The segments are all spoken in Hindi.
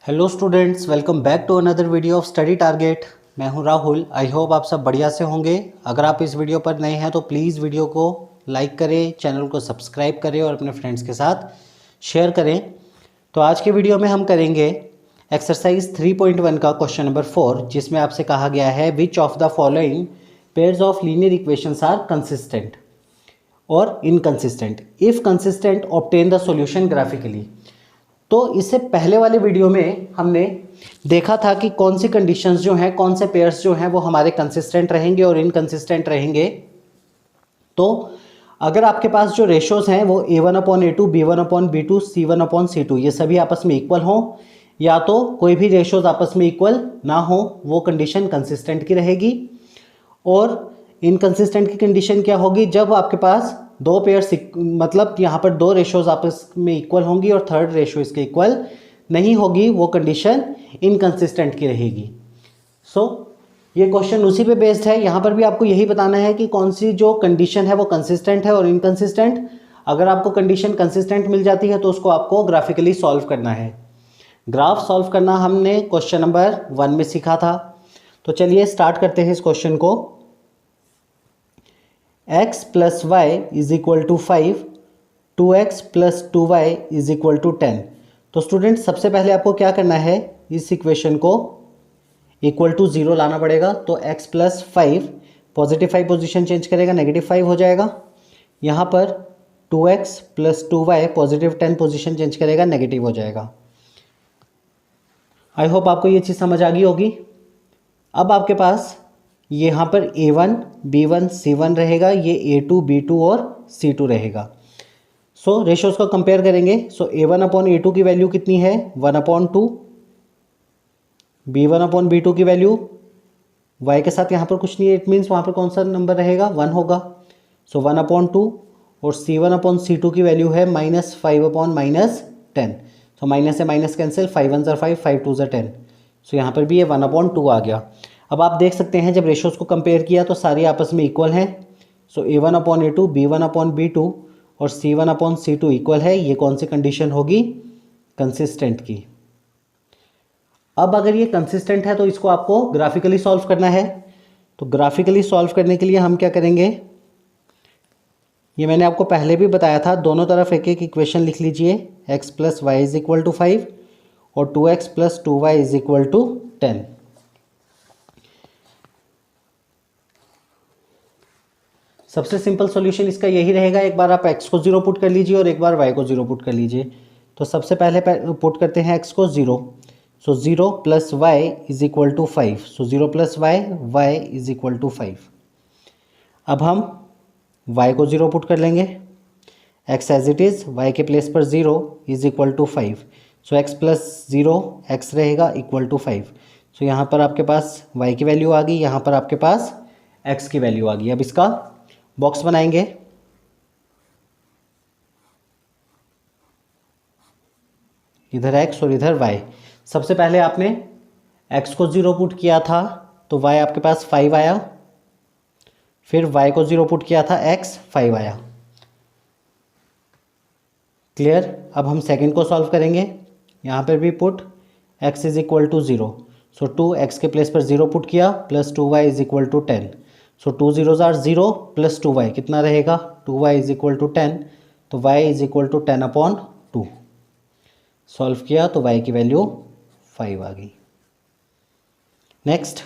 Hello students, welcome back to another video of Study Target. मैं हूं राहुल। आई होप आप सब बढ़िया से होंगे। अगर आप इस वीडियो पर नए हैं तो प्लीज़ वीडियो को लाइक करें, चैनल को सब्सक्राइब करें और अपने फ्रेंड्स के साथ शेयर करें। तो आज के वीडियो में हम करेंगे एक्सरसाइज 3.1 का क्वेश्चन नंबर 4, जिसमें आपसे कहा गया है which of the following pairs of linear equations are consistent और inconsistent. If consistent obtain the solution graphically. तो इससे पहले वाले वीडियो में हमने देखा था कि कौन सी कंडीशंस जो हैं, कौन से पेयर्स जो हैं वो हमारे कंसिस्टेंट रहेंगे और इनकंसिस्टेंट रहेंगे। तो अगर आपके पास जो रेशोज हैं वो A1/A2, B1/B2, C1/C2 ये सभी आपस में इक्वल हों, या तो कोई भी रेशोज आपस में इक्वल ना हो, वो कंडीशन कंसिस्टेंट की रहेगी। और इनकंसिस्टेंट की कंडीशन क्या होगी? जब आपके पास दो पेयर्स मतलब यहाँ पर दो रेशोज आपस में इक्वल होंगी और थर्ड रेशो इसके इक्वल नहीं होगी, वो कंडीशन इनकंसिस्टेंट की रहेगी। ये क्वेश्चन उसी पे बेस्ड है। यहाँ पर भी आपको यही बताना है कि कौन सी जो कंडीशन है वो कंसिस्टेंट है और इनकंसिस्टेंट। अगर आपको कंडीशन कंसिस्टेंट मिल जाती है तो उसको आपको ग्राफिकली सॉल्व करना है। ग्राफ सॉल्व करना हमने क्वेश्चन नंबर 1 में सीखा था। तो चलिए स्टार्ट करते हैं इस क्वेश्चन को। x plus y is equal to 5, 2x plus 2y is equal to 10। तो स्टूडेंट सबसे पहले आपको क्या करना है, इस इक्वेशन को इक्वल टू 0 लाना पड़ेगा। तो x plus 5 positive 5 position change करेगा, नेगेटिव 5 हो जाएगा। यहाँ पर 2x plus 2y positive 10 position change करेगा, नेगेटिव हो जाएगा। आई होप आपको ये चीज़ समझ आ गई होगी। अब आपके पास यहाँ पर A1, B1, C1 रहेगा, ये A2, B2 और C2 रहेगा। रेशोज़ को कंपेयर करेंगे। A1/A2 की वैल्यू कितनी है? 1/2। B1/B2 की वैल्यू y के साथ यहाँ पर कुछ नहीं है, इट मीन्स वहाँ पर कौन सा नंबर रहेगा? 1 होगा। 1/2 और C1/C2 की वैल्यू है -5/-10। माइनस से माइनस कैंसिल, 5 1 ज़ा 5, 5 2 ज़ा 10। यहाँ पर भी ये 1/2 आ गया। अब आप देख सकते हैं जब रेशोज़ को कंपेयर किया तो सारी आपस में इक्वल हैं। A1/A2, B1/B2 और C1/C2 इक्वल है। ये कौन सी कंडीशन होगी? कंसिस्टेंट की। अब अगर ये कंसिस्टेंट है तो इसको आपको ग्राफिकली सॉल्व करना है। तो ग्राफिकली सॉल्व करने के लिए हम क्या करेंगे, ये मैंने आपको पहले भी बताया था। दोनों तरफ एक एक इक्वेशन लिख लीजिए। x plus y is equal to 5 और 2x plus 2y is equal to 10। सबसे सिंपल सॉल्यूशन इसका यही रहेगा। एक बार आप x को 0 पुट कर लीजिए और एक बार y को 0 पुट कर लीजिए। तो सबसे पहले पुट करते हैं x को 0। 0 plus y is equal to 5। 0 plus y is equal to 5। अब हम y को 0 पुट कर लेंगे। x as it is, y के प्लेस पर 0 is equal to 5। x plus 0 x रहेगा इक्वल टू 5। यहाँ पर आपके पास y की वैल्यू आ गई, यहाँ पर आपके पास x की वैल्यू आ गई। अब इसका बॉक्स बनाएंगे। इधर x और इधर y। सबसे पहले आपने x को 0 पुट किया था तो y आपके पास 5 आया। फिर y को 0 पुट किया था, x 5 आया। क्लियर? अब हम सेकंड को सॉल्व करेंगे। यहाँ पर भी put x is equal to 0। 2x के प्लेस पर 0 पुट किया plus 2y is equal to 10। 2 0s are 0 plus 2y कितना रहेगा? 2y is equal to 10। तो y is equal to 10/2। Solve किया तो y की वैल्यू 5 आ गई। नेक्स्ट,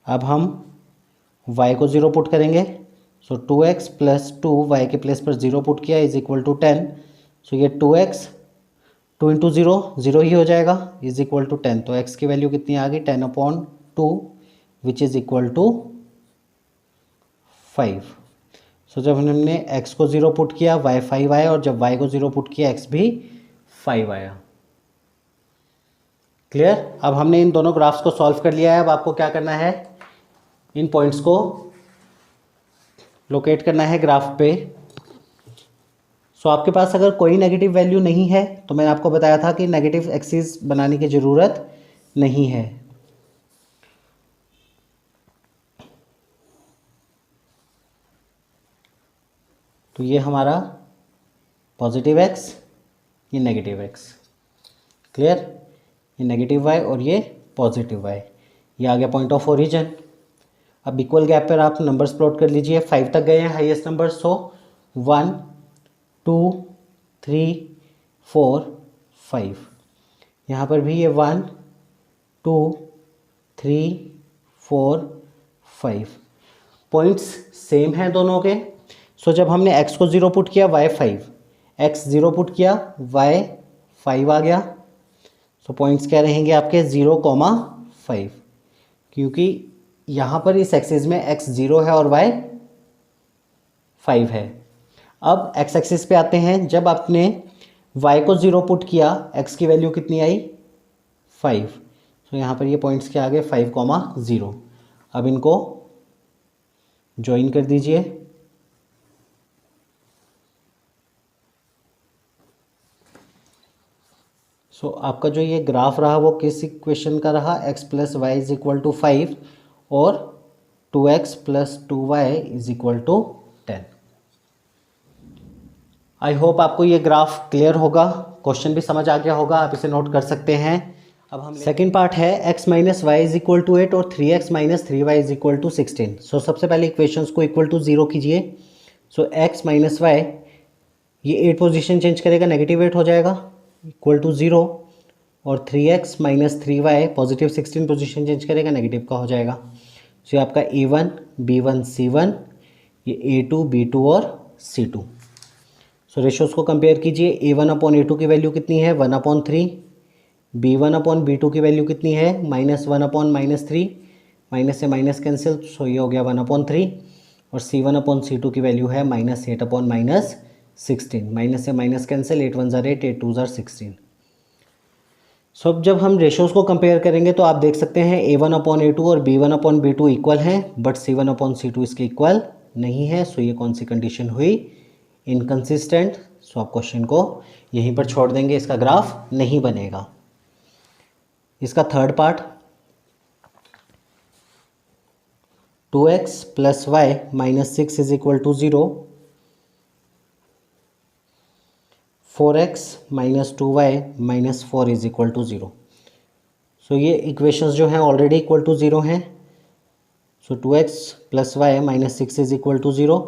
अब हम y को 0 पुट करेंगे। 2x प्लस 2y के प्लेस पर 0 पुट किया इज इक्वल टू 10। ये 2x 2 इंटू 0 0 ही हो जाएगा इज इक्वल टू 10। तो x की वैल्यू कितनी आ गई? 10/2 विच इज़ इक्वल टू 5। जब हमने x को 0 पुट किया y 5 आया, और जब y को 0 पुट किया x भी 5 आया। क्लियर? अब हमने इन दोनों ग्राफ्स को सॉल्व कर लिया है। अब आपको क्या करना है, इन पॉइंट्स को लोकेट करना है ग्राफ पे। आपके पास अगर कोई नेगेटिव वैल्यू नहीं है तो मैंने आपको बताया था कि नेगेटिव एक्सिस बनाने की ज़रूरत नहीं है। तो ये हमारा पॉजिटिव x, ये नेगेटिव x। क्लियर? ये नेगेटिव वाई और ये पॉजिटिव वाई। ये आ गया पॉइंट ऑफ ओरिजिन। अब इक्वल गैप पर आप नंबर्स प्लॉट कर लीजिए। 5 तक गए हैं हाईएस्ट नंबर, सो 1 2 3 4 5। यहाँ पर भी ये 1 2 3 4 5 पॉइंट्स सेम हैं दोनों के। सो जब हमने x को 0 पुट किया y 5, x 0 पुट किया y 5 आ गया। सो पॉइंट्स क्या रहेंगे आपके 0,5, क्योंकि यहाँ पर इस एक्सिस में x 0 है और y 5 है। अब x एक्सिस पे आते हैं। जब आपने y को 0 पुट किया x की वैल्यू कितनी आई 5। तो यहाँ पर ये पॉइंट्स क्या आ गए 5,0। अब इनको ज्वाइन कर दीजिए। सो आपका जो ये ग्राफ रहा वो किस इक्वेशन का रहा, x plus y is equal to 5 और 2x plus 2y is equal to 10। I hope आपको ये ग्राफ क्लियर होगा, क्वेश्चन भी समझ आ गया होगा, आप इसे नोट कर सकते हैं। अब हम सेकंड पार्ट है x minus y is equal to 8 और 3x minus 3y is equal to 16। So सबसे पहले इक्वेशंस को इक्वल टू 0 कीजिए। सो x माइनस वाई, ये 8 पोजीशन चेंज करेगा, नेगेटिव 8 हो जाएगा, इक्वल टू 0। और 3x minus 3y positive 16 position change करेगा, नेगेटिव का हो जाएगा। सो ये आपका a1 b1 c1, ये a2 b2 और c2। सो रेशियोज़ को कंपेयर कीजिए। a1 अपॉन a2 की वैल्यू कितनी है 1/3, b1 अपॉन b2 की वैल्यू कितनी है -1 अपॉन -3, माइनस से माइनस कैंसिल, सो ये हो गया 1/3। और c1 अपॉन c2 की वैल्यू है -8 अपॉन -16, माइनस से माइनस कैंसिल, 8 1 ज़ार 8, 8 2 ज़ार 16। सो अब जब हम रेशियोज़ को कंपेयर करेंगे तो आप देख सकते हैं a1 अपॉन a2 और b1 अपॉन b2 इक्वल हैं, बट c1 अपॉन c2 इसके इक्वल नहीं है। सो ये कौन सी कंडीशन हुई, इनकंसिस्टेंट। सो आप क्वेश्चन को यहीं पर छोड़ देंगे, इसका ग्राफ नहीं बनेगा। इसका third part 2x plus y minus 6 is equal to 0, 4x minus 2y minus 4 is equal to 0। So ये इक्वेशंस जो हैं ऑलरेडी इक्वल टू 0 हैं। So 2x plus y minus 6 is equal to 0,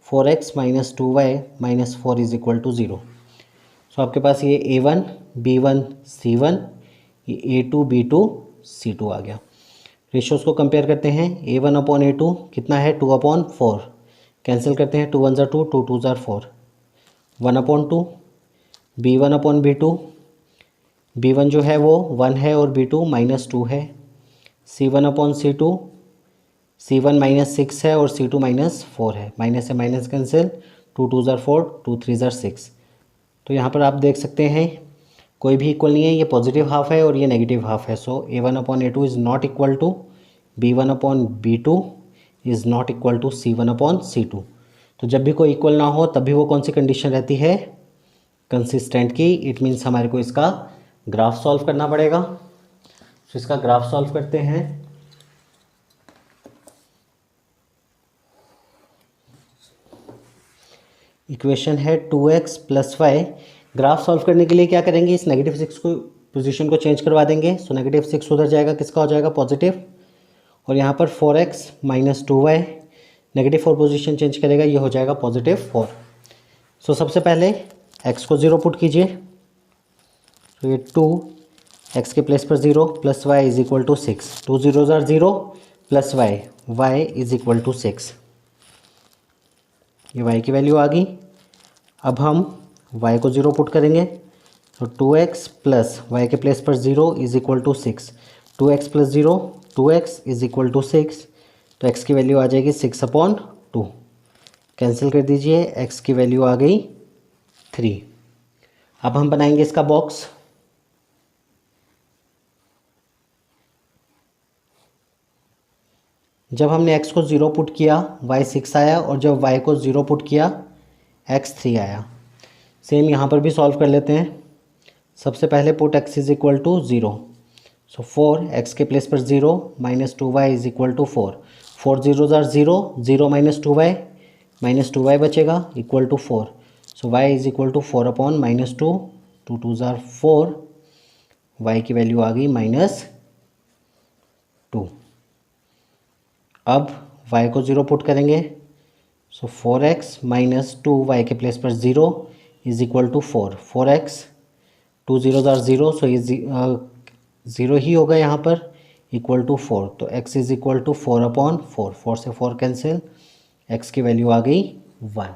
4x minus 2y minus 4 is equal to 0। So आपके पास ये a1 b1 c1, ये a2 b2 c2 आ गया। रेशियोज़ को कंपेयर करते हैं। a1 अपॉन a2 कितना है 2/4, कैंसिल करते हैं, 2 1 ज़ार 2, 2 2 ज़ार 4, 1/2। b1 अपॉन b2, b1 जो है वो 1 है और b2 -2 है। c1 अपॉन c2, c1 -6 है और c2 -4 है, माइनस से माइनस कैंसिल, 2 2 ज़ार 4, 2 3 ज़ार 6। तो यहाँ पर आप देख सकते हैं कोई भी इक्वल नहीं है, ये पॉजिटिव हाफ है और ये नेगेटिव हाफ है। So a1 upon a2 is not equal to b1 upon b2 is not equal to c1 upon c2। तो जब भी कोई इक्वल ना हो तभी वो कौन सी कंडीशन रहती है, कंसिस्टेंट की। इट मीन्स हमारे को इसका ग्राफ सॉल्व करना पड़ेगा। तो इसका ग्राफ सॉल्व करते हैं। इक्वेशन है 2x plus Y. Graph solve करने के लिए क्या करेंगे, इस -6 को पोजीशन को चेंज करवा देंगे। सो -6 उधर जाएगा, किसका हो जाएगा पॉजिटिव। और यहाँ पर 4x minus 2y, -4 position change करेगा, ये हो जाएगा +4। सो सबसे पहले x को 0 पुट कीजिए। तो ये 2 x के प्लेस पर 0 plus y is equal to 6, 2 0 ज़ार 0 plus y is equal to 6। ये y की वैल्यू आ गई। अब हम y को 0 पुट करेंगे। तो 2x प्लस वाई के प्लेस पर 0 is equal to 6, 2x plus 0 2x is equal to 6। तो x की वैल्यू आ जाएगी 6/2, कैंसिल कर दीजिए, x की वैल्यू आ गई 3। अब हम बनाएंगे इसका बॉक्स। जब हमने x को 0 पुट किया y 6 आया, और जब y को 0 पुट किया x 3 आया। सेम यहाँ पर भी सॉल्व कर लेते हैं। सबसे पहले put x is equal to 0। So 4 x के प्लेस पर 0 minus 2y is equal to 4, 4 0 ज़ार 0, 0 माइनस 2y बचेगा equal to 4। So y is equal to 4/-2, 2 2 ज़ार 4 y की वैल्यू आ गई -2। अब y को 0 पुट करेंगे, सो 4x - 2 y के प्लेस पर 0 is equal to 4। 4x 2 0 are 0, so ये 0 ही होगा यहाँ पर, इक्वल टू 4। तो x इज इक्वल टू 4/4। 4 से 4 कैंसिल, x की वैल्यू आ गई 1।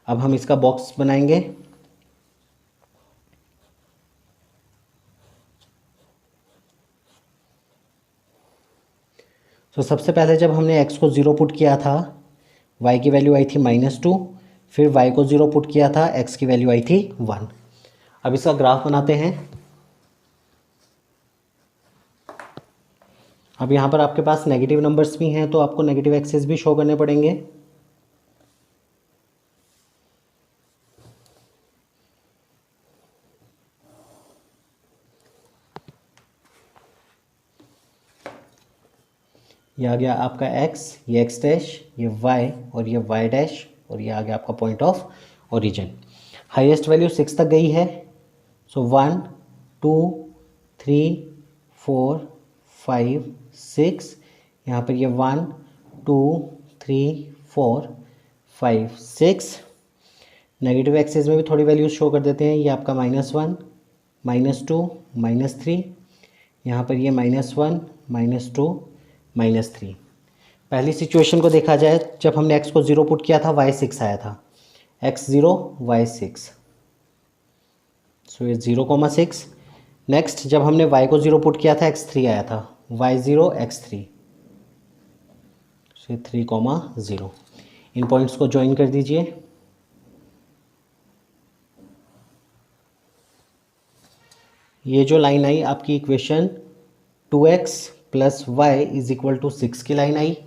अब हम इसका बॉक्स बनाएंगे। तो सबसे पहले जब हमने x को 0 पुट किया था, y की वैल्यू आई थी -2, फिर y को 0 पुट किया था, x की वैल्यू आई थी 1। अब इसका ग्राफ बनाते हैं। अब यहाँ पर आपके पास नेगेटिव नंबर्स भी हैं, तो आपको नेगेटिव एक्सेस भी शो करने पड़ेंगे। ये आ गया आपका x, ये x डैश, ये y और ये y डैश, और ये आ गया आपका point of origin. Highest value 6 तक गई है, सो 1 2 3 4 5 6, यहाँ पर ये 1 2 3 4 5 6। नेगेटिव एक्सेस में भी थोड़ी वैल्यूज शो कर देते हैं। ये आपका -1 -2 -3, यहाँ पर ये -1 -2 -3। पहली सिचुएशन को देखा जाए, जब हमने x को 0 पुट किया था y 6 आया था, x 0 y 6, सो ये 0,6। नेक्स्ट जब हमने y को 0 पुट किया था x 3 आया था, y 0 x 3, सो 3,0। इन पॉइंट्स को ज्वाइन कर दीजिए। ये जो लाइन आई आपकी equation 2x + y is equal to 6 की लाइन आई,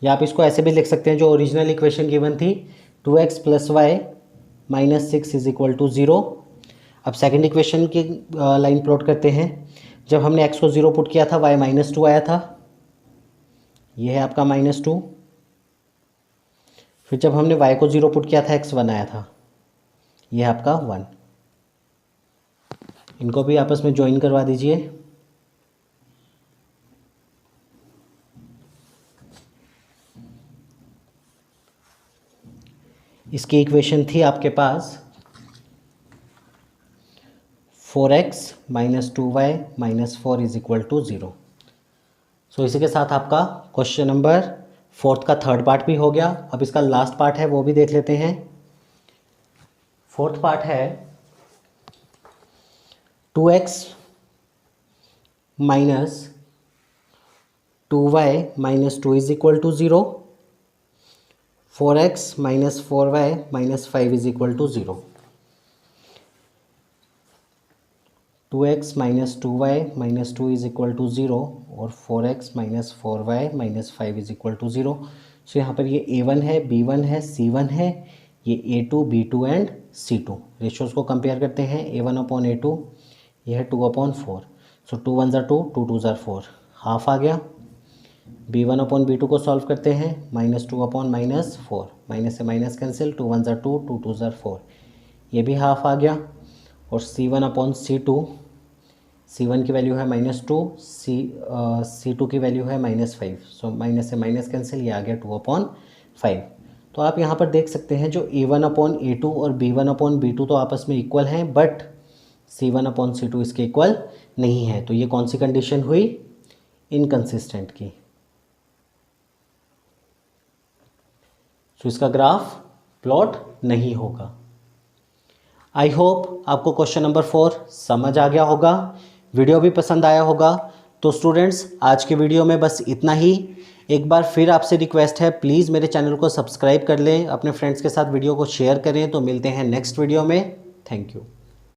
या आप इसको ऐसे भी लिख सकते हैं जो ओरिजिनल इक्वेशन गिवन थी, 2x + y - 6 is equal to 0। अब सेकंड इक्वेशन की लाइन प्लॉट करते हैं। जब हमने x को 0 पुट किया था, y -2 आया था, ये है आपका -2। फिर जब हमने y को 0 पुट किया था, x 1 आया था, ये है आपका 1। इनको भी आपस में ज्वाइन करवा दीजिए। इसकी इक्वेशन थी आपके पास 4x - 2y - 4 is equal to 0। So इसी के साथ आपका क्वेश्चन नंबर 4 का थर्ड पार्ट भी हो गया। अब इसका लास्ट पार्ट है, वो भी देख लेते हैं। फोर्थ पार्ट है 2x - 2y - 2 is equal to 0, 4x - 4y - 5 is equal to 0। 2x - 2y - 2 is equal to 0 और 4x - 4y - 5 is equal to 0। सो यहाँ पर ये a1 है, b1 है, c1 है, ये a2 b2 and c2। Ratios को कंपेयर करते हैं। a1/a2, ये है 2/4, सो 2 1 2, 2 2 4, हाफ आ गया। b1/b2 को सॉल्व करते हैं, -2/-4, माइनस से माइनस कैंसिल, 2 1 2, 2 2 4, ये भी हाफ आ गया। और c1/c2, c1 की वैल्यू है -2, c2 की वैल्यू है -5, सो माइनस से माइनस कैंसिल, ये आ गया 2/5। तो आप यहाँ पर देख सकते हैं जो a1/a2 और b1/b2 तो आपस में इक्वल हैं, बट c1/c2 इसके इक्वल नहीं है। तो ये कौन सी कंडीशन हुई? इनकंसिस्टेंट की। तो इसका ग्राफ प्लॉट नहीं होगा। आई होप आपको क्वेश्चन नंबर 4 समझ आ गया होगा, वीडियो भी पसंद आया होगा। तो स्टूडेंट्स, आज के वीडियो में बस इतना ही। एक बार फिर आपसे रिक्वेस्ट है, प्लीज़ मेरे चैनल को सब्सक्राइब कर लें, अपने फ्रेंड्स के साथ वीडियो को शेयर करें। तो मिलते हैं नेक्स्ट वीडियो में। Thank you.